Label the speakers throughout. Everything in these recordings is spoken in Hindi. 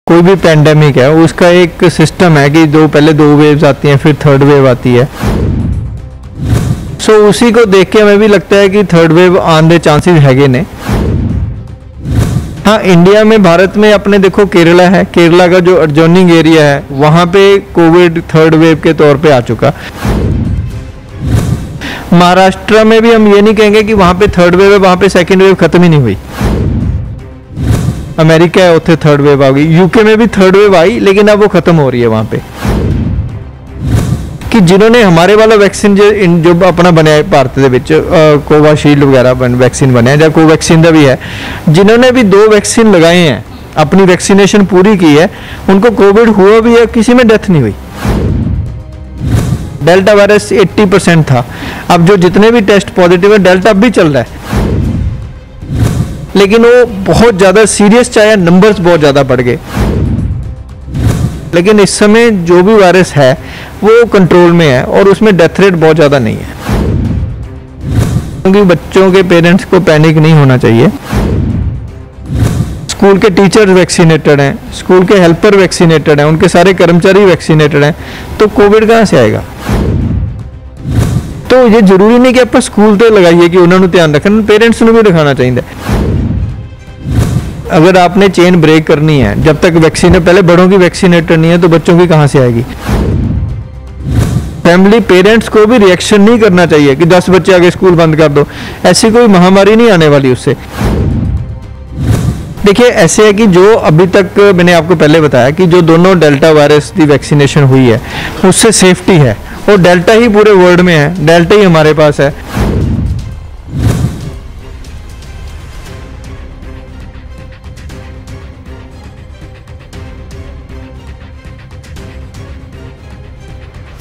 Speaker 1: कोई भी पैंडेमिक है उसका एक सिस्टम है कि पहले दो वेव्स आती हैं, फिर थर्ड वेव आती है। सो उसी को देख के हमें भी लगता है कि थर्ड वेव आने के चांसेस हैगे ने। हाँ, इंडिया में, भारत में अपने देखो केरला है, केरला का जो एडजॉइनिंग एरिया है वहाँ पे कोविड थर्ड वेव के तौर पे आ चुका। महाराष्ट्र में भी हम ये नहीं कहेंगे कि वहाँ पे थर्ड वेव है, वहाँ पे सेकेंड वेव खत्म ही नहीं हुई। अमेरिका है, उत्थे थर्ड वेव आ गई। यूके में भी थर्ड वेव आई, लेकिन अब वो खत्म हो रही है वहाँ पे। कि जिन्होंने हमारे वाला वैक्सीन जो अपना बनाया भारत दे विच कोवाशील्ड वगैरह वैक्सीन बनया या कोवैक्सीन का भी है, जिन्होंने भी दो वैक्सीन लगाए हैं, अपनी वैक्सीनेशन पूरी की है, उनको कोविड हुआ भी है, किसी में डेथ नहीं हुई। डेल्टा वायरस 80% था। अब जो जितने भी टेस्ट पॉजिटिव है, डेल्टा अब भी चल रहा है, लेकिन वो बहुत ज़्यादा सीरियस, चाहे नंबर्स बहुत ज़्यादा बढ़ गए। लेकिन इस समय जो भी वायरस है वो कंट्रोल में है और उसमें डेथ रेट बहुत ज़्यादा नहीं है। क्योंकि बच्चों के पेरेंट्स को पैनिक नहीं होना चाहिए। स्कूल के टीचर्स वैक्सीनेटेड हैं, स्कूल के हेल्पर वैक्सीनेटेड हैं, उनके सारे कर्मचारी वैक्सीनेटेड हैं, तो कोविड कहाँ से आएगा? तो ये जरूरी नहीं कि आप स्कूल तो लगाइए कि उन्होंने ध्यान रखना, पेरेंट्स ने भी दिखाना चाहिए। अगर आपने चेन ब्रेक करनी है, जब तक वैक्सीन है, पहले बड़ों की वैक्सीनेटेड नहीं है तो बच्चों की कहाँ से आएगी? फैमिली पेरेंट्स को भी रिएक्शन नहीं करना चाहिए कि 10 बच्चे आगे स्कूल बंद कर दो। ऐसी कोई महामारी नहीं आने वाली उससे। देखिए, ऐसे है कि जो अभी तक मैंने आपको पहले बताया कि जो दोनों डेल्टा वायरस की वैक्सीनेशन हुई है उससे सेफ्टी है, और डेल्टा ही पूरे वर्ल्ड में है, डेल्टा ही हमारे पास है।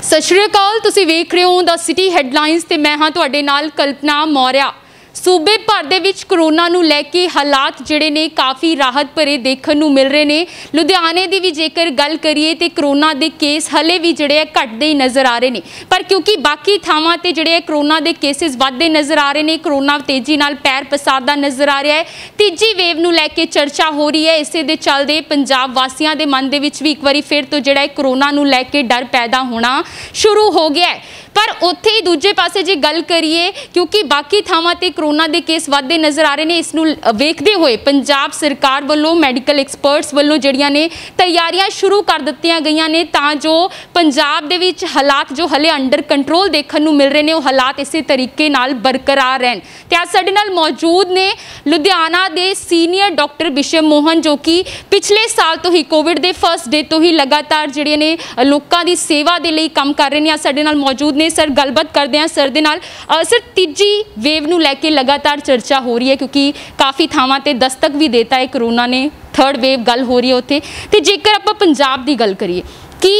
Speaker 2: सत श्री अकाल, तुसीं वेख रहे हो द सिटी हैडलाइनस ते मैं हाँ तुहाडे नाल कल्पना मौर्या। सूबे भर दे विच कोरोना नूं लैके हालात जिहड़े ने काफ़ी राहत भरे देखण नूं मिल रहे ने। लुधियाने दी भी जेकर गल करिए तो कोरोना दे केस हले भी जिहड़े घटदे ही नज़र आ रहे ने, पर क्योंकि बाकी थावां ते जिहड़े कोरोना दे केसिस वधदे नज़र आ रहे ने, कोरोना तेजी नाल पैर पसारदा नज़र आ रहा है। तीजी वेव नूं लैके चर्चा हो रही है। इसे दे चलदे पंजाब वासियां दे मन दे विच भी एक बारी फिर तो जिहड़ा कोरोना नूं लैके डर पैदा होना शुरू हो गया है। पर उत्थे ही दूजे पासे जे गल करिए, क्योंकि बाकी थावां ते कोरोना दे केस वधदे नज़र आ रहे ने, इस नूं वेखदे होए पंजाब सरकार वालों मैडिकल एक्सपर्ट्स वालों जिहड़ियां ने तैयारियां शुरू कर दित्तियां गईयां ने, तां जो पंजाब दे विच हालात जो हले अंडर कंट्रोल देखण नूं मिल रहे ने, वो हालात इसे तरीके नाल बरकरार रहन। ते अज साडे नाल मौजूद ने लुधियाना दे सीनियर डॉक्टर बिशप मोहन, जो कि पिछले साल तो ही कोविड दे फर्स्ट डे तो ही लगातार जिहड़े ने लोकां दी सेवा दे लई काम कर रहे ने। अज साडे नाल मौजूद ने। सर, गलबात करते हैं सर दे नाल। सर, तीजी वेव नूं लैके लगातार चर्चा हो रही है, क्योंकि काफ़ी थावां ते दस्तक भी देता है कोरोना ने, थर्ड वेव गल हो रही है उत्थे। ते जेकर आपां पंजाब दी गल करिए कि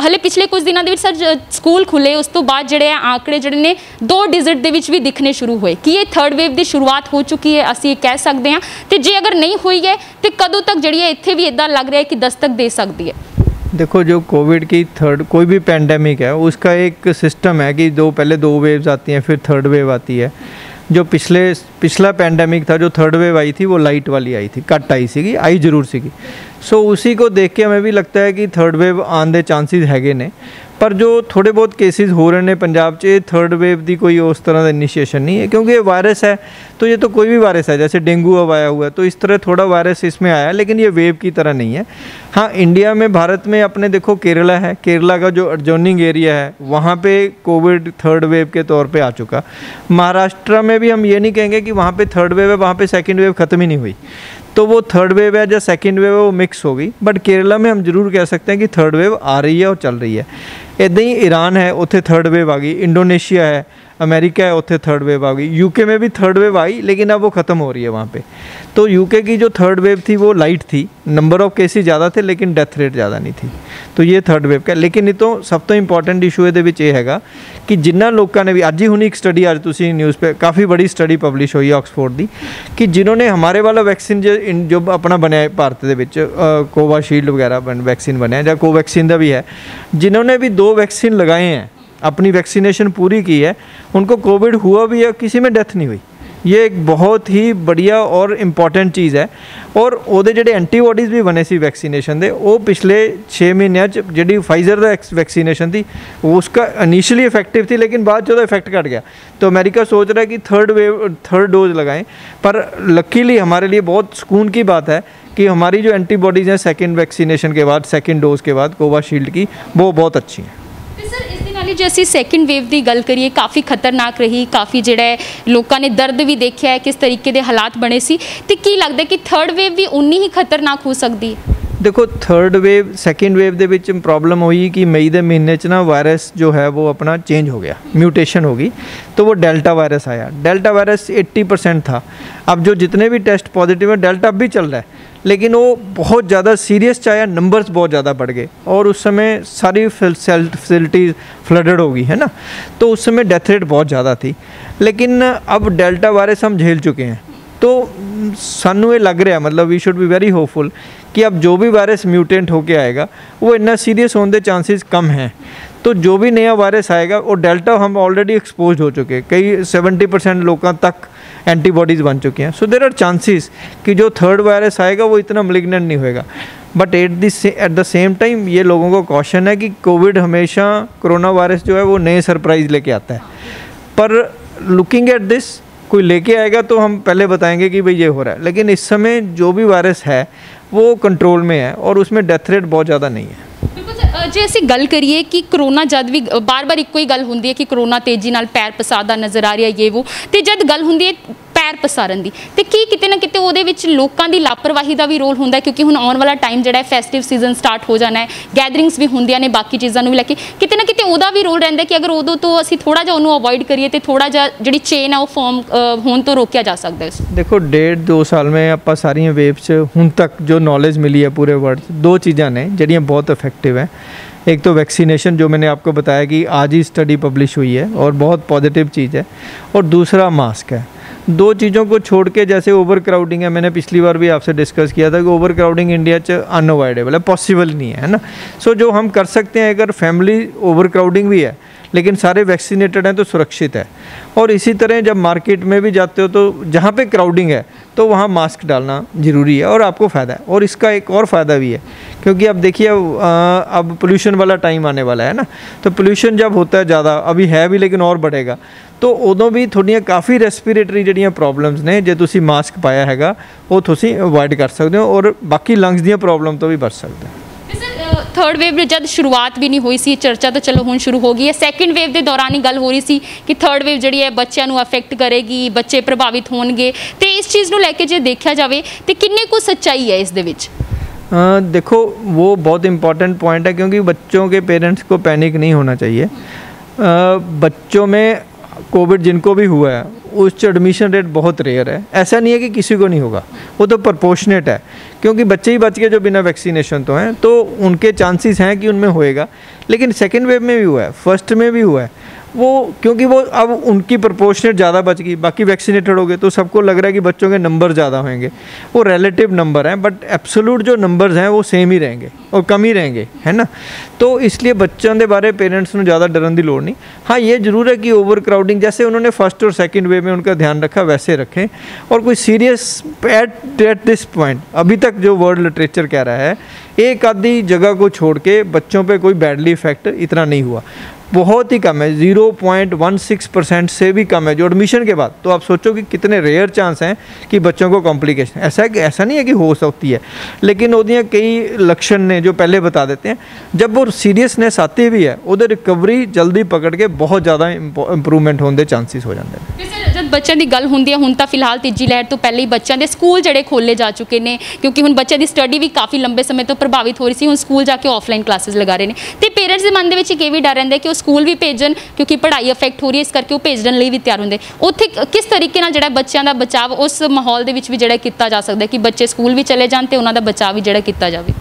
Speaker 2: हले पिछले कुछ दिनों के सर स्कूल खुले, उस तो बाद जिहड़े आंकड़े जिहड़े ने 2 डिजिट दे विच भी दिखने शुरू होए कि ये थर्ड वेव की शुरुआत हो चुकी है, असीं कह सकते हैं। तो जे अगर नहीं हुई है तो कदों तक जिहड़ी है इत्थे भी इदां लग रहा है कि दस्तक दे सकती है?
Speaker 1: देखो, जो कोविड की थर्ड, कोई भी पैंडेमिक है उसका एक सिस्टम है कि पहले दो वेव्स आती हैं, फिर थर्ड वेव आती है। जो पिछला पैंडेमिक था, जो थर्ड वेव आई थी, वो लाइट वाली आई थी, घट आई सी, आई जरूर सी। सो उसी को देख के हमें भी लगता है कि थर्ड वेव आने के चांसेस हैगे ने। पर जो थोड़े बहुत केसेस हो रहे हैं पंजाब च, थर्ड वेव की कोई उस तरह का इनिशिएशन नहीं है, क्योंकि ये वायरस है तो ये तो कोई भी वायरस है, जैसे डेंगू अब आया हुआ है तो इस तरह थोड़ा वायरस इसमें आया, लेकिन ये वेव की तरह नहीं है। हाँ, इंडिया में, भारत में अपने देखो केरला है, केरला का जो एडजॉइनिंग एरिया है वहाँ पे कोविड थर्ड वेव के तौर पे आ चुका। महाराष्ट्र में भी हम ये नहीं कहेंगे कि वहाँ पे थर्ड वेव है, वहाँ पे सेकेंड वेव ख़त्म ही नहीं हुई, तो वो थर्ड वेव है या सेकेंड वेव है वो मिक्स हो गई। बट केरला में हम जरूर कह सकते हैं कि थर्ड वेव आ रही है और चल रही है। इदां ही ईरान है, उत्थे थर्ड वेव आ गई। इंडोनेशिया है, अमेरिका है, उत्थे थर्ड वेव आ गई। यूके में भी थर्ड वेव आई, लेकिन अब वो ख़त्म हो रही है वहाँ पे। तो यूके की जो थर्ड वेव थी वो लाइट थी, नंबर ऑफ केसेस ज़्यादा थे लेकिन डेथ रेट ज़्यादा नहीं थी। तो ये थर्ड वेव का, लेकिन नहीं तो सब तो इंपॉर्टेंट इशू ये हैगा कि जिन्होंने लोगों ने भी अज ही हुणी एक स्टडी, अज तुसीं न्यूज़ पे काफ़ी बड़ी स्टडी पब्लिश हुई है ऑक्सफोर्ड की, कि जिन्होंने हमारे वाला वैक्सीन जो अपना बनया भारत के विच कोवाशील्ड वगैरह वैक्सीन बनया या कोवैक्सीन का भी है, जिन्होंने भी 2 वैक्सीन लगाए हैं, अपनी वैक्सीनेशन पूरी की है, उनको कोविड हुआ भी है, किसी में डेथ नहीं हुई। ये एक बहुत ही बढ़िया और इंपॉर्टेंट चीज़ है। और ਉਹਦੇ ਜਿਹੜੇ ਐਂਟੀਬੋਡੀਜ਼ ਵੀ ਬਣੇ ਸੀ ਵੈਕਸੀਨੇਸ਼ਨ ਦੇ, ਉਹ ਪਿਛਲੇ 6 ਮਹੀਨਿਆਂ 'ਚ ਜਿਹੜੀ फाइजर ਦਾ वैक्सीनेशन थी उसका इनिशियली इफेक्टिव थी, लेकिन बाद जो इफेक्ट घट गया। तो अमेरिका सोच रहा है कि थर्ड डोज लगाएं। पर लकीली हमारे लिए बहुत सुकून की बात है कि हमारी जो एंटीबॉडीज़ हैं सेकेंड वैक्सीनेशन के बाद, सेकेंड डोज के बाद कोविशील्ड की, वो बहुत अच्छी हैं।
Speaker 2: ਜੇ ਅਸੀਂ ਸੈਕਿੰਡ ਵੇਵ ਦੀ ਗੱਲ ਕਰੀਏ, ਕਾਫੀ ਖਤਰਨਾਕ ਰਹੀ, ਕਾਫੀ ਜਿਹੜਾ ਲੋਕਾਂ ਨੇ ਦਰਦ ਵੀ ਦੇਖਿਆ ਹੈ, ਕਿਸ ਤਰੀਕੇ ਦੇ ਹਾਲਾਤ ਬਣੇ ਸੀ, ਤੇ ਕੀ ਲੱਗਦਾ ਕਿ ਥਰਡ ਵੇਵ ਵੀ ਉਨੀ ਹੀ ਖਤਰਨਾਕ ਹੋ ਸਕਦੀ ਹੈ?
Speaker 1: देखो थर्ड वेव सेकेंड वेव ਦੇ ਵਿੱਚ प्रॉब्लम हुई कि मई के महीने च ना वायरस जो है वो अपना चेंज हो गया, म्यूटेशन होगी, तो वो डेल्टा वायरस आया। डेल्टा वायरस 80% था। अब जो जितने भी टेस्ट पॉजिटिव है, डेल्टा अब भी चल रहा है, लेकिन वो बहुत ज़्यादा सीरियस चाहे, नंबर्स बहुत ज़्यादा बढ़ गए और उस समय सारी फैसिलिटीज़ फ्लडेड होगी, है ना, तो उस समय डेथ रेट बहुत ज़्यादा थी। लेकिन अब डेल्टा वायरस हम झेल चुके हैं, तो सानू ये लग रहा, मतलब we should be very hopeful कि अब जो भी वायरस म्यूटेंट होके आएगा वो इतना सीरियस होने के चांसेस कम हैं। तो जो भी नया वायरस आएगा, और डेल्टा हम ऑलरेडी एक्सपोज हो चुके हैं, कई 70% लोगों तक एंटीबॉडीज़ बन चुकी हैं। सो देर आर चांसेस कि जो थर्ड वायरस आएगा वो इतना मलिग्नेंट नहीं होएगा। But at the same time ये लोगों को कॉशन है कि कोविड हमेशा, कोरोना वायरस जो है वो नए सरप्राइज़ लेके आता है। पर लुकिंग एट दिस, कोई लेके आएगा तो हम पहले बताएंगे कि भाई ये हो रहा है, लेकिन इस समय जो भी वायरस है वो कंट्रोल में है और उसमें डेथ रेट बहुत ज़्यादा नहीं है।
Speaker 2: ਜੇ ਅਸੀਂ ਗੱਲ ਕਰੀਏ ਕਿ ਕਰੋਨਾ ਜਦ ਵੀ ਬਾਰ-ਬਾਰ ਇੱਕੋ ਹੀ ਗੱਲ ਹੁੰਦੀ ਹੈ ਕਿ ਕਰੋਨਾ ਤੇਜ਼ੀ ਨਾਲ ਪੈਰ ਪਸਾਰਦਾ ਨਜ਼ਰ ਆ ਰਿਹਾ, ਇਹ ਉਹ, ਤੇ ਜਦ ਗੱਲ ਹੁੰਦੀ ਹੈ ਪੈਰ ਪਸਾਰਨ ਦੀ, ਤੇ ਕੀ ਕਿਤੇ ਨਾ ਕਿਤੇ ਉਹਦੇ ਵਿੱਚ ਲੋਕਾਂ ਦੀ ਲਾਪਰਵਾਹੀ ਦਾ ਵੀ ਰੋਲ ਹੁੰਦਾ ਹੈ? ਕਿਉਂਕਿ ਹੁਣ ਆਉਣ ਵਾਲਾ ਟਾਈਮ ਜਿਹੜਾ ਹੈ, ਫੈਸਟਿਵ ਸੀਜ਼ਨ ਸਟਾਰਟ ਹੋ ਜਾਣਾ ਹੈ, ਗੈਦਰਿੰਗਸ ਵੀ ਹੁੰਦੀਆਂ ਨੇ, ਬਾਕੀ ਚੀਜ਼ਾਂ ਨੂੰ ਵੀ ਲੈ ਕੇ ਕਿਤੇ ਨਾ ਕਿਤੇ ਉਹਦਾ ਵੀ ਰੋਲ ਰਹਿੰਦਾ ਕਿ ਅਗਰ ਉਦੋਂ ਤੋਂ ਅਸੀਂ ਥੋੜ੍ਹਾ ਜਿਹਾ ਉਹਨੂੰ ਅਵੋਇਡ ਕਰੀਏ ਤੇ ਥੋੜ੍ਹਾ ਜਿਹਾ ਜਿਹੜੀ ਚੇਨ ਹੈ ਉਹ ਫਾਰਮ ਹੋਣ ਤੋਂ ਰੋਕਿਆ ਜਾ ਸਕਦਾ ਹੈ।
Speaker 1: देखो 1.5-2 साल में ਆਪਾਂ ਸਾਰੀਆਂ ਵੇਵਸ ਹੁਣ तक जो नॉलेज मिली है पूरे वर्ल्ड, दो चीज़ां ने ਜਿਹੜੀਆਂ बहुत इफेक्टिव हैं। एक तो वैक्सीनेशन जो मैंने आपको बताया कि आज ही स्टडी पब्लिश हुई है और बहुत पॉजिटिव चीज़ है, और दूसरा मास्क है। दो चीज़ों को छोड़ के, जैसे ओवर क्राउडिंग है, मैंने पिछली बार भी आपसे डिस्कस किया था कि ओवर क्राउडिंग इंडिया च अनअवॉइडेबल है, पॉसिबल नहीं है ना। सो जो हम कर सकते हैं, अगर फैमिली ओवर क्राउडिंग भी है लेकिन सारे वैक्सीनेटेड हैं तो सुरक्षित है। और इसी तरह जब मार्केट में भी जाते हो तो जहाँ पे क्राउडिंग है तो वहाँ मास्क डालना ज़रूरी है और आपको फ़ायदा है। और इसका एक और फ़ायदा भी है, क्योंकि अब देखिए अब पोल्यूशन वाला टाइम आने वाला है ना, तो पोल्यूशन जब होता है ज़्यादा, अभी है भी लेकिन और बढ़ेगा, तो उदों भी थोड़ियां काफ़ी रेस्पिरेटरी ਜਿਹੜੀਆਂ प्रॉब्लम्स ने, जे तुसी मास्क पाया हैगा वो तुसी अवॉइड कर सकते हो और बाकी लंग्स ਦੀਆਂ प्रॉब्लम तो भी बच सकते हो।
Speaker 2: थर्ड वेव जब शुरुआत भी नहीं हुई सी, चर्चा तो चलो हुण शुरू हो गई है। सैकेंड वेव के दौरान ही गल हो रही सी कि थर्ड वेव जिहड़ी है बच्चों को अफेक्ट करेगी, बच्चे प्रभावित होणगे, तो इस चीज़ को लैके जे देखा जाए तो किन्नी कुछ सच्चाई है इस दे विच?
Speaker 1: देखो वो बहुत इंपॉर्टेंट पॉइंट है, क्योंकि बच्चों के पेरेंट्स को पैनिक नहीं होना चाहिए। बच्चों में कोविड जिनको भी हुआ है उस एडमिशन रेट बहुत रेयर है। ऐसा नहीं है कि किसी को नहीं होगा, वो तो प्रोपोर्शनेट है, क्योंकि बच्चे ही बच गए जो बिना वैक्सीनेशन तो हैं, तो उनके चांसेस हैं कि उनमें होएगा। लेकिन सेकेंड वेव में भी हुआ है, फर्स्ट में भी हुआ है, वो क्योंकि वो अब उनकी प्रोपोर्शनेट ज़्यादा बच गई, बाकी वैक्सीनेटेड हो गए, तो सबको लग रहा है कि बच्चों के नंबर ज़्यादा होंगे। वो रिलेटिव नंबर हैं, बट एब्सोल्यूट जो नंबर्स हैं वो सेम ही रहेंगे और कम ही रहेंगे, है ना। तो इसलिए बच्चों के बारे पेरेंट्स को ज़्यादा डरने की लोड़ नहीं। हाँ, ये जरूर है कि ओवर क्राउडिंग, जैसे उन्होंने फर्स्ट और सेकेंड वेव में उनका ध्यान रखा वैसे रखें। और कोई सीरियस एट दिस पॉइंट अभी तक जो वर्ल्ड लिटरेचर कह रहा है, एक आधी जगह को छोड़ के बच्चों पे कोई बैडली इफेक्ट इतना नहीं हुआ, बहुत ही कम है, 0.16% से भी कम है जो एडमिशन के बाद। तो आप सोचो कि कितने रेयर चांस हैं कि बच्चों को कॉम्प्लिकेशन, ऐसा नहीं है कि हो सकती है, लेकिन उदियाँ कई लक्षण ने जो पहले बता देते हैं। जब वो सीरियसनेस आती भी है, उधर रिकवरी जल्दी पकड़ के बहुत ज़्यादा इंप्रूवमेंट होने के चांसेस हो जाते हैं।
Speaker 2: जब बच्चों की गल होंदी है, हुण तां फिलहाल तीजी लहर तो पहले ही बच्चों के स्कूल जड़े खोले जा चुके हैं, क्योंकि हुण बच्चों की स्टडी भी काफ़ी लंबे समय तो प्रभावित हो रही थी, हुण स्कूल जाके ऑफलाइन क्लासेस लगा रहे हैं। तो पेरेंट्स के मन में एक भी डर रहिंदा कि स्कूल भी भेजन, क्योंकि पढ़ाई अफेक्ट हो रही है, इस करके वो भेजने लिए भी तैयार होंगे। उत्थे किस तरीके नाल जिहड़ा बच्चों का बचाव उस माहौल दे विच भी जिहड़ा कीता जा सकता है कि बच्चे स्कूल भी चले जान ते उन्हां दा बचाव भी जिहड़ा कीता जावे?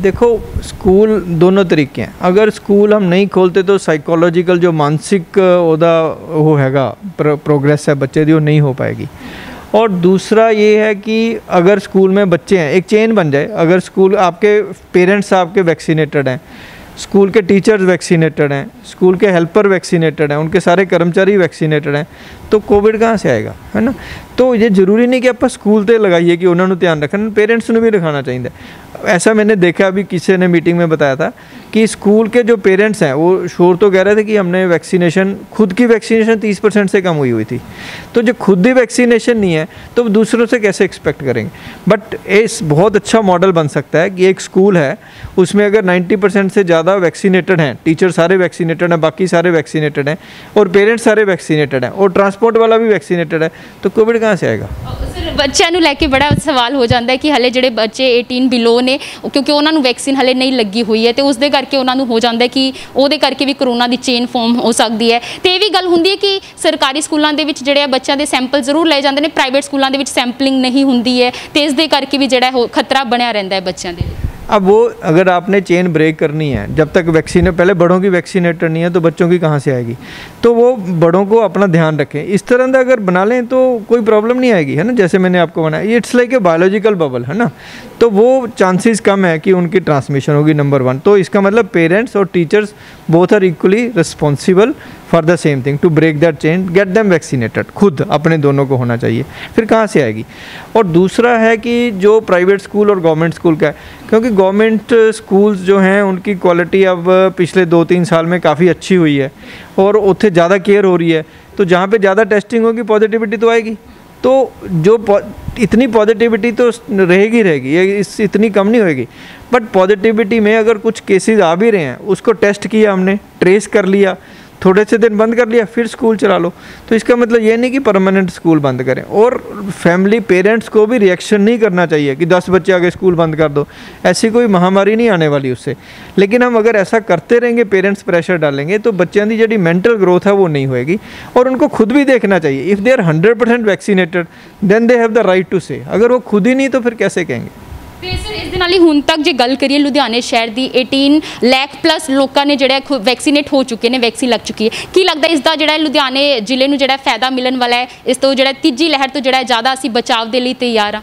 Speaker 1: देखो स्कूल दोनों तरीके हैं। अगर स्कूल हम नहीं खोलते तो साइकोलॉजिकल जो मानसिक ओदा वो हैगा प्रोग्रेस है बच्चे दी वो नहीं हो पाएगी। और दूसरा ये है कि अगर स्कूल में बच्चे हैं, एक चेन बन जाए, अगर स्कूल आपके पेरेंट्स आपके वैक्सीनेटेड हैं, स्कूल के टीचर्स वैक्सीनेटेड हैं, स्कूल के हेल्पर वैक्सीनेटेड हैं, उनके सारे कर्मचारी वैक्सीनेटेड हैं, तो कोविड कहाँ से आएगा, है ना। तो ये जरूरी नहीं कि आप स्कूल ते लगाइए कि उन्होंने ध्यान रखना, पेरेंट्स ने भी रखाना चाहिए। ऐसा मैंने देखा, अभी किसी ने मीटिंग में बताया था कि स्कूल के जो पेरेंट्स हैं वो शोर तो कह रहे थे कि हमने वैक्सीनेशन, खुद की वैक्सीनेशन 30% से कम हुई थी, तो जो खुद ही वैक्सीनेशन नहीं है तो दूसरों से कैसे एक्सपेक्ट करेंगे। बट इस बहुत अच्छा मॉडल बन सकता है कि एक स्कूल है, उसमें अगर 90% से ज़्यादा वैक्सीनेटेड हैं, टीचर सारे वैक्सीनेटेड हैं, बाकी सारे वैक्सीनेटेड हैं, और पेरेंट्स सारे वैक्सीनेटेड हैं, और ट्रांसपोर्ट वाला भी वैक्सीनेटेड है, तो कोविड कहाँ से आएगा।
Speaker 2: सर बच्चों ਨੂੰ ਲੈ ਕੇ बड़ा सवाल हो जाता है कि हले ਜਿਹੜੇ ਬੱਚੇ 18 ਬਿਲੋ ਨੇ ਕਿਉਂਕਿ ਉਹਨਾਂ ਨੂੰ ਵੈਕਸੀਨ ਹਲੇ ਨਹੀਂ ਲੱਗੀ ਹੋਈ ਹੈ ਤੇ ਉਸ ਦੇ ਕਰਕੇ ਉਹਨਾਂ ਨੂੰ ਹੋ ਜਾਂਦਾ ਹੈ ਕਿ ਉਹਦੇ ਕਰਕੇ ਵੀ ਕਰੋਨਾ ਦੀ ਚੇਨ ਫਾਰਮ ਹੋ ਸਕਦੀ ਹੈ। ਤੇ ਇਹ ਵੀ ਗੱਲ ਹੁੰਦੀ ਹੈ ਕਿ ਸਰਕਾਰੀ ਸਕੂਲਾਂ ਦੇ ਵਿੱਚ ਜਿਹੜੇ ਬੱਚਿਆਂ ਦੇ ਸੈਂਪਲ ਜ਼ਰੂਰ ਲਏ ਜਾਂਦੇ ਨੇ, ਪ੍ਰਾਈਵੇਟ ਸਕੂਲਾਂ ਦੇ ਵਿੱਚ ਸੈਂਪਲਿੰਗ ਨਹੀਂ ਹੁੰਦੀ ਹੈ ਤੇ ਇਸ ਦੇ ਕਰਕੇ ਵੀ ਜਿਹੜਾ ਖਤਰਾ ਬਣਿਆ ਰਹਿੰਦਾ ਹੈ ਬੱਚਿਆਂ ਦੇ।
Speaker 1: अब वो अगर आपने चेन ब्रेक करनी है, जब तक वैक्सीन पहले बड़ों की वैक्सीनेटेड नहीं है तो बच्चों की कहाँ से आएगी, तो वो बड़ों को अपना ध्यान रखें। इस तरह का अगर बना लें तो कोई प्रॉब्लम नहीं आएगी, है ना। जैसे मैंने आपको बनाया, it's like a biological bubble, है ना, तो वो चांसेस कम है कि उनकी ट्रांसमिशन होगी, नंबर 1। तो इसका मतलब पेरेंट्स और teachers both are equally responsible for the same thing to break that chain, get them vaccinated. खुद अपने दोनों को होना चाहिए, फिर कहाँ से आएगी। और दूसरा है कि जो प्राइवेट स्कूल और गवर्नमेंट स्कूल का है, क्योंकि गवर्नमेंट स्कूल्स जो हैं उनकी क्वालिटी अब पिछले 2-3 साल में काफ़ी अच्छी हुई है और उत्थे ज़्यादा केयर हो रही है, तो जहाँ पे ज़्यादा टेस्टिंग होगी पॉजिटिविटी तो आएगी, तो जो इतनी पॉजिटिविटी तो रहेगी ये इतनी कम नहीं होएगी। बट पॉजिटिविटी में अगर कुछ केसेस आ भी रहे हैं, उसको टेस्ट किया हमने, ट्रेस कर लिया, थोड़े से दिन बंद कर लिया, फिर स्कूल चला लो, तो इसका मतलब ये नहीं कि परमानेंट स्कूल बंद करें। और फैमिली पेरेंट्स को भी रिएक्शन नहीं करना चाहिए कि 10 बच्चे आगे स्कूल बंद कर दो, ऐसी कोई महामारी नहीं आने वाली उससे। लेकिन हम अगर ऐसा करते रहेंगे, पेरेंट्स प्रेशर डालेंगे, तो बच्चों की जी मेंटल ग्रोथ है वो नहीं होएगी। और उनको खुद भी देखना चाहिए, if they are 100% vaccinated then they have the right to say. अगर वो खुद ही नहीं तो फिर कैसे कहेंगे।
Speaker 2: ਤੇ ਸਰ ਇਸ ਦੇ ਨਾਲ ਹੀ ਹੁਣ ਤੱਕ ਜੇ ਗੱਲ ਕਰੀਏ ਲੁਧਿਆਣੇ ਸ਼ਹਿਰ ਦੀ 18 ਲੱਖ ਪਲੱਸ ਲੋਕਾਂ ਨੇ ਜਿਹੜਾ ਵੈਕਸੀਨੇਟ ਹੋ ਚੁੱਕੇ ਨੇ, ਵੈਕਸੀਨ ਲੱਗ ਚੁੱਕੀ ਹੈ। ਕੀ ਲੱਗਦਾ ਇਸ ਦਾ ਜਿਹੜਾ ਲੁਧਿਆਣੇ ਜ਼ਿਲ੍ਹੇ ਨੂੰ ਜਿਹੜਾ ਫਾਇਦਾ ਮਿਲਣ ਵਾਲਾ ਹੈ, ਇਸ ਤੋਂ ਜਿਹੜਾ ਤੀਜੀ ਲਹਿਰ ਤੋਂ ਜਿਹੜਾ ਜ਼ਿਆਦਾ ਅਸੀਂ ਬਚਾव ਦੇ ਲਈ ਤਿਆਰ ਹਾਂ।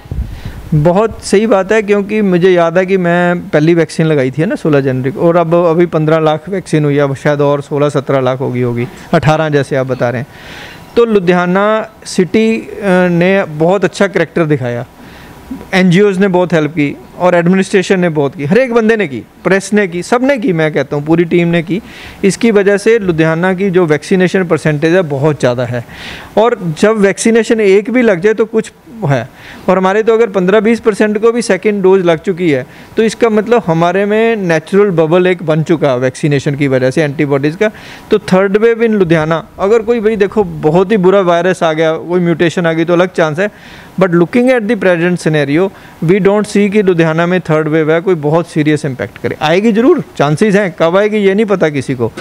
Speaker 1: बहुत सही बात है, क्योंकि मुझे याद है कि मैं पहली वैक्सीन लगाई थी ना 16 जनवरी को, और अब अभी 15 लाख वैक्सीन हुई है, अब शायद और 16-17 लाख होगी 18 जैसे आप बता रहे हैं। तो लुधियाना सिटी ने बहुत अच्छा करैक्टर दिखाया, NGOs ने बहुत हेल्प की और एडमिनिस्ट्रेशन ने बहुत की, हर एक बंदे ने की, प्रेस ने की, सब ने की, मैं कहता हूँ पूरी टीम ने की। इसकी वजह से लुधियाना की जो वैक्सीनेशन परसेंटेज है बहुत ज़्यादा है, और जब वैक्सीनेशन एक भी लग जाए तो कुछ है। और हमारे तो अगर 15-20% को भी सेकंड डोज लग चुकी है, तो इसका मतलब हमारे में नेचुरल बबल एक बन चुका है वैक्सीनेशन की वजह से, एंटीबॉडीज़ का। तो थर्ड वेव इन लुधियाना, अगर कोई भाई देखो बहुत ही बुरा वायरस आ गया, कोई म्यूटेशन आ गई तो अलग चांस है, but looking at the present scenario we don't see कि लुधियाना में थर्ड वेव है कोई बहुत सीरियस इम्पैक्ट करे। आएगी ज़रूर, चांसेस हैं, कब आएगी ये नहीं पता किसी को,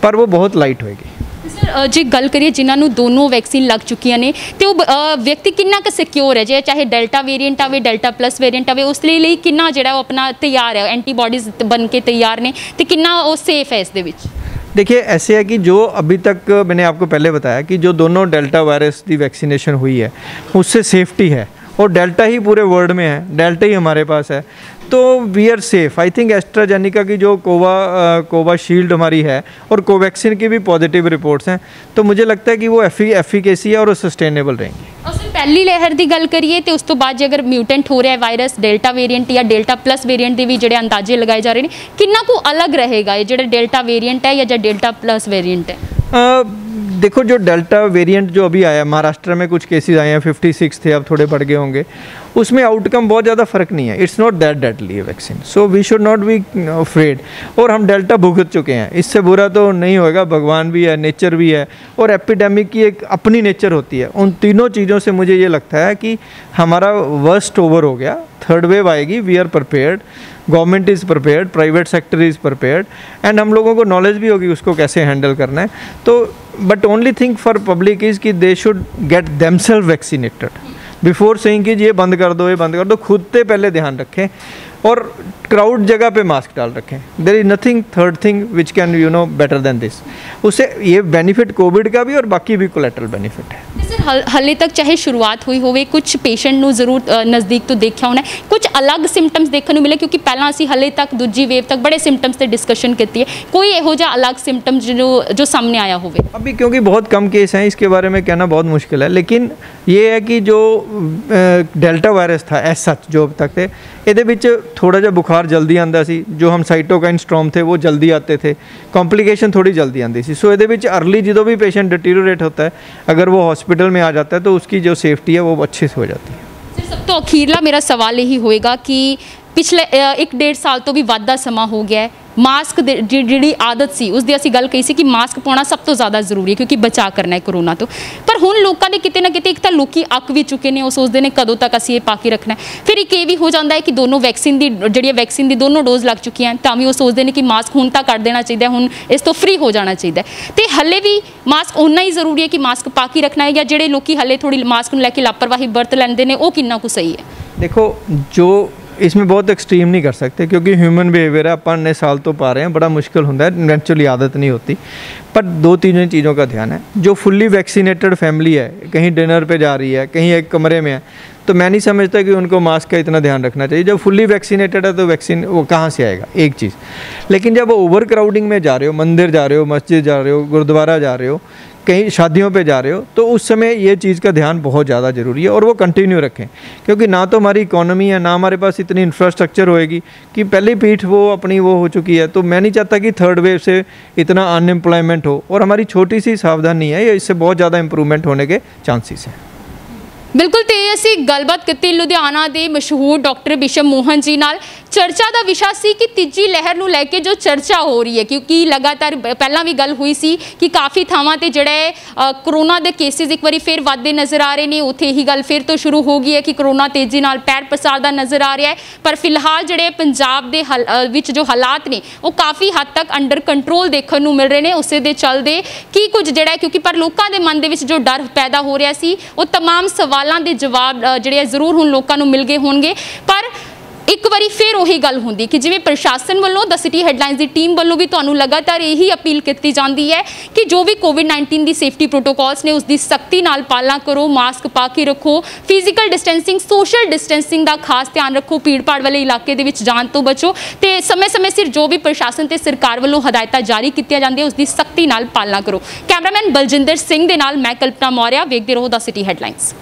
Speaker 1: पर वो बहुत लाइट होएगी।
Speaker 2: सर जे गल करिए जिन्होंने दोनों वैक्सीन लग चुकी ने, तो व्यक्ति कितना क सिक्योर है, जे चाहे डेल्टा वेरिएंट आवे, डेल्टा प्लस वेरिएंट आवे, उस लिए कितना जो अपना तैयार है, एंटीबॉडीज बन के तैयार ने, तो कितना वो सेफ है इसके विच।
Speaker 1: देखिए ऐसे है कि जो अभी तक मैंने आपको पहले बताया कि जो दोनों डेल्टा वायरस की वैक्सीनेशन हुई है उससे सेफ्टी है, और डेल्टा ही पूरे वर्ल्ड में है, डेल्टा ही हमारे पास है, तो we are safe. I think AstraZeneca की जो कोवाशील्ड हमारी है और कोवैक्सीन की भी पॉजिटिव रिपोर्ट्स हैं, तो मुझे लगता है कि वो एफिकेसी है और सस्टेनेबल रहेंगी।
Speaker 2: और सर पहली लहर की गल करिए तो उस तो बाद अगर म्यूटेंट हो रहा है वायरस, डेल्टा वेरिएंट या डेल्टा प्लस वेरिएंट के भी जो अंदाजे लगाए जा रहे हैं, कितना को अलग रहेगा ये जो डेल्टा वेरिएंट है या जो डेल्टा प्लस वेरिएंट है।
Speaker 1: देखो जो डेल्टा वेरिएंट जो अभी आया, महाराष्ट्र में कुछ केसेस आए हैं, 56 थे, अब थोड़े बढ़ गए होंगे, उसमें आउटकम बहुत ज़्यादा फ़र्क नहीं है। It's not that deadly vaccine, so we should not be afraid. और हम डेल्टा भुगत चुके हैं, इससे बुरा तो नहीं होएगा, भगवान भी है, नेचर भी है, और एपिडेमिक की एक अपनी नेचर होती है। उन तीनों चीज़ों से मुझे ये लगता है कि हमारा वर्स्ट ओवर हो गया, थर्ड वेव आएगी, we are prepared, government is prepared, private sector is prepared, and हम लोगों को नॉलेज भी होगी उसको कैसे हैंडल करना है। तो but only thing for public is कि they should get themselves vaccinated before saying कि ये बंद कर दो, ये बंद कर दो। खुद पे पहले ध्यान रखें और क्राउड जगह पे मास्क डाल रखें। There is nothing third thing which can better than this. उससे ये बेनिफिट कोविड का भी और बाकी भी कोलेटरल बेनिफिट है।
Speaker 2: ਹਲੇ ਤੱਕ ਚਾਹੇ ਸ਼ੁਰੂਆਤ ਹੋਈ ਹੋਵੇ, ਕੁਝ ਪੇਸ਼ੈਂਟ ਨੂੰ ਜ਼ਰੂਰ ਨਜ਼ਦੀਕ ਤੋਂ ਦੇਖਿਆ ਹੋਣਾ, ਕੁਝ ਅਲੱਗ ਸਿੰਪਟਮਸ ਦੇਖਣ ਨੂੰ ਮਿਲੇ, ਕਿਉਂਕਿ ਪਹਿਲਾਂ ਅਸੀਂ ਹਲੇ ਤੱਕ ਦੂਜੀ ਵੇਵ ਤੱਕ ਬੜੇ ਸਿੰਪਟਮਸ ਤੇ डिस्कशन की है, कोई ਇਹੋ ਜਿਹਾ अलग सिम्टम जो सामने आया हो?
Speaker 1: अभी क्योंकि बहुत कम केस हैं, इसके बारे में कहना बहुत मुश्किल है, लेकिन ये है कि जो डेल्टा वायरस था एज सच जो अब तक थे, ਇਹਦੇ ਵਿੱਚ थोड़ा ਜਿਹਾ बुखार जल्दी आंदा सी, जो हम साइटोकाइन स्ट्रॉम थे वो जल्दी आते थे, कॉम्प्लिकेशन थोड़ी जल्दी आती सी। सो ਇਹਦੇ ਵਿੱਚ अर्ली जो भी पेशेंट डिटीरियोरेट होता है, अगर वो हॉस्पिटल में आ जाता है तो उसकी जो सेफ्टी है वो अच्छे से हो जाती है।
Speaker 2: सर, सब तो अखीरला मेरा सवाल यही होएगा कि पिछले 1-1.5 साल तो भी ਵੱਧ ਦਾ ਸਮਾਂ ਹੋ ਗਿਆ ਹੈ, ਮਾਸਕ ਦੀ ਜਿਹੜੀ ਆਦਤ ਸੀ ਉਸ ਦੀ ਅਸੀਂ ਗੱਲ ਕਹੀ ਸੀ ਕਿ ਮਾਸਕ ਪਾਉਣਾ ਸਭ ਤੋਂ ਜ਼ਿਆਦਾ ਜ਼ਰੂਰੀ ਹੈ ਕਿਉਂਕਿ ਬਚਾਅ ਕਰਨਾ ਹੈ ਕਰੋਨਾ ਤੋਂ, ਪਰ ਹੁਣ ਲੋਕਾਂ ਦੇ ਕਿਤੇ ਨਾ ਕਿਤੇ ਇੱਕ ਤਾਂ ਲੋਕੀ ਅੱਕ ਵੀ ਚੁੱਕੇ ਨੇ, ਉਹ ਸੋਚਦੇ ਨੇ ਕਦੋਂ ਤੱਕ ਅਸੀਂ ਇਹ ਪਾ ਕੇ ਰੱਖਣਾ ਹੈ। ਫਿਰ ਇੱਕ ਇਹ ਵੀ ਹੋ ਜਾਂਦਾ ਹੈ ਕਿ ਦੋਨੋਂ ਵੈਕਸੀਨ ਦੀ ਦੋਨੋਂ ਡੋਜ਼ ਲੱਗ ਚੁੱਕੀਆਂ ਤਾਂ ਵੀ ਉਹ ਸੋਚਦੇ ਨੇ ਕਿ ਮਾਸਕ ਹੁਣ ਤਾਂ ਕੱਢ ਦੇਣਾ ਚਾਹੀਦਾ, ਹੁਣ ਇਸ ਤੋਂ ਫ੍ਰੀ ਹੋ ਜਾਣਾ ਚਾਹੀਦਾ, ਤੇ ਹੱਲੇ ਵੀ ਮਾਸਕ ਓਨਾ ਹੀ ਜ਼ਰੂਰੀ ਹੈ ਕਿ ਮਾਸਕ ਪਾ ਕੇ ਰੱਖਣਾ ਹੈ, ਜਾਂ ਜਿਹੜੇ ਲੋਕੀ ਹੱਲੇ ਥੋੜੀ ਮਾਸਕ ਨੂੰ ਲੈ ਕੇ ਲਾਪਰਵਾਹੀ ਵਰਤ ਲੈਂਦੇ ਨੇ ਉਹ ਕਿੰਨਾ ਕੁ ਸਹੀ ਹੈ?
Speaker 1: देखो, जो इसमें बहुत एक्सट्रीम नहीं कर सकते क्योंकि ह्यूमन बिहेवियर है, अपन ने साल तो पा रहे हैं, बड़ा मुश्किल होता है, नेचुरली आदत नहीं होती। पर 2-3 चीज़ों का ध्यान है। जो फुल्ली वैक्सीनेटेड फैमिली है, कहीं डिनर पे जा रही है, कहीं एक कमरे में है, तो मैं नहीं समझता कि उनको मास्क का इतना ध्यान रखना चाहिए। जब फुल्ली वैक्सीनेटेड है तो वैक्सीन वो कहाँ से आएगा, एक चीज़। लेकिन जब ओवर क्राउडिंग में जा रहे हो, मंदिर जा रहे हो, मस्जिद जा रहे हो, गुरुद्वारा जा रहे हो, कहीं शादियों पे जा रहे हो, तो उस समय ये चीज़ का ध्यान बहुत ज़्यादा ज़रूरी है और वो कंटिन्यू रखें, क्योंकि ना तो हमारी इकोनॉमी है, ना हमारे पास इतनी इंफ्रास्ट्रक्चर होएगी कि पहली पीठ वो अपनी वो हो चुकी है। तो मैं नहीं चाहता कि थर्ड वेव से इतना अनएम्प्लॉयमेंट हो, और हमारी छोटी सी सावधानी है, ये इससे बहुत ज़्यादा इम्प्रूवमेंट होने के चांसेस हैं।
Speaker 2: बिल्कुल, तो असी गलबात की लुधियाना के मशहूर डॉक्टर बिशप मोहन जी नाल चर्चा का विषय सी कि तीजी लहर नूं लैके जो चर्चा हो रही है, क्योंकि लगातार पहला भी गल हुई सी कि काफ़ी थावां ते जिहड़े करोना के केसिस एक बार फिर वधदे नज़र आ रहे हैं, उत्थे ही गल फिर तो शुरू हो गई है कि करोना तेजी नाल पैर पसारदा नज़र आ रहा है। पर फिलहाल जिहड़े पंजाब दे विच जो हालात ने वो काफ़ी हद तक अंडर कंट्रोल देखने नूं मिल रहे हैं, उस दे चलदे की कुछ जिहड़ा, क्योंकि पर लोगों के मन दे विच जो डर पैदा हो रहा सी वो तमाम सवालों के जवाब जिहड़े जरूर हुण लोगों नूं मिल गए होणगे। पर एक बारी फिर उही गल हुंदी कि जिवें प्रशासन वालों द सिटी हैडलाइनस की टीम वालों भी तुहानूं लगातार यही अपील की जाती है कि जो भी कोविड-19 की सेफ्टी प्रोटोकॉल्स ने उसकी सख्ती नाल पालना करो, मास्क पा के रखो, फिजिकल डिस्टेंसिंग सोशल डिस्टेंसिंग का खास ध्यान रखो, भीड़ भाड़ वाले इलाके दे विच जाण तो बचो, तो समय समय सिर जो भी प्रशासन ते सरकार वालों हदायतां जारी कीतियां जांदियां उसकी सख्ती नाल पालना करो। कैमरामैन बलजिंदर सिंह दे नाल मैं कल्पना मौर्या, वेखदे रहो द सिटी हैडलाइनस।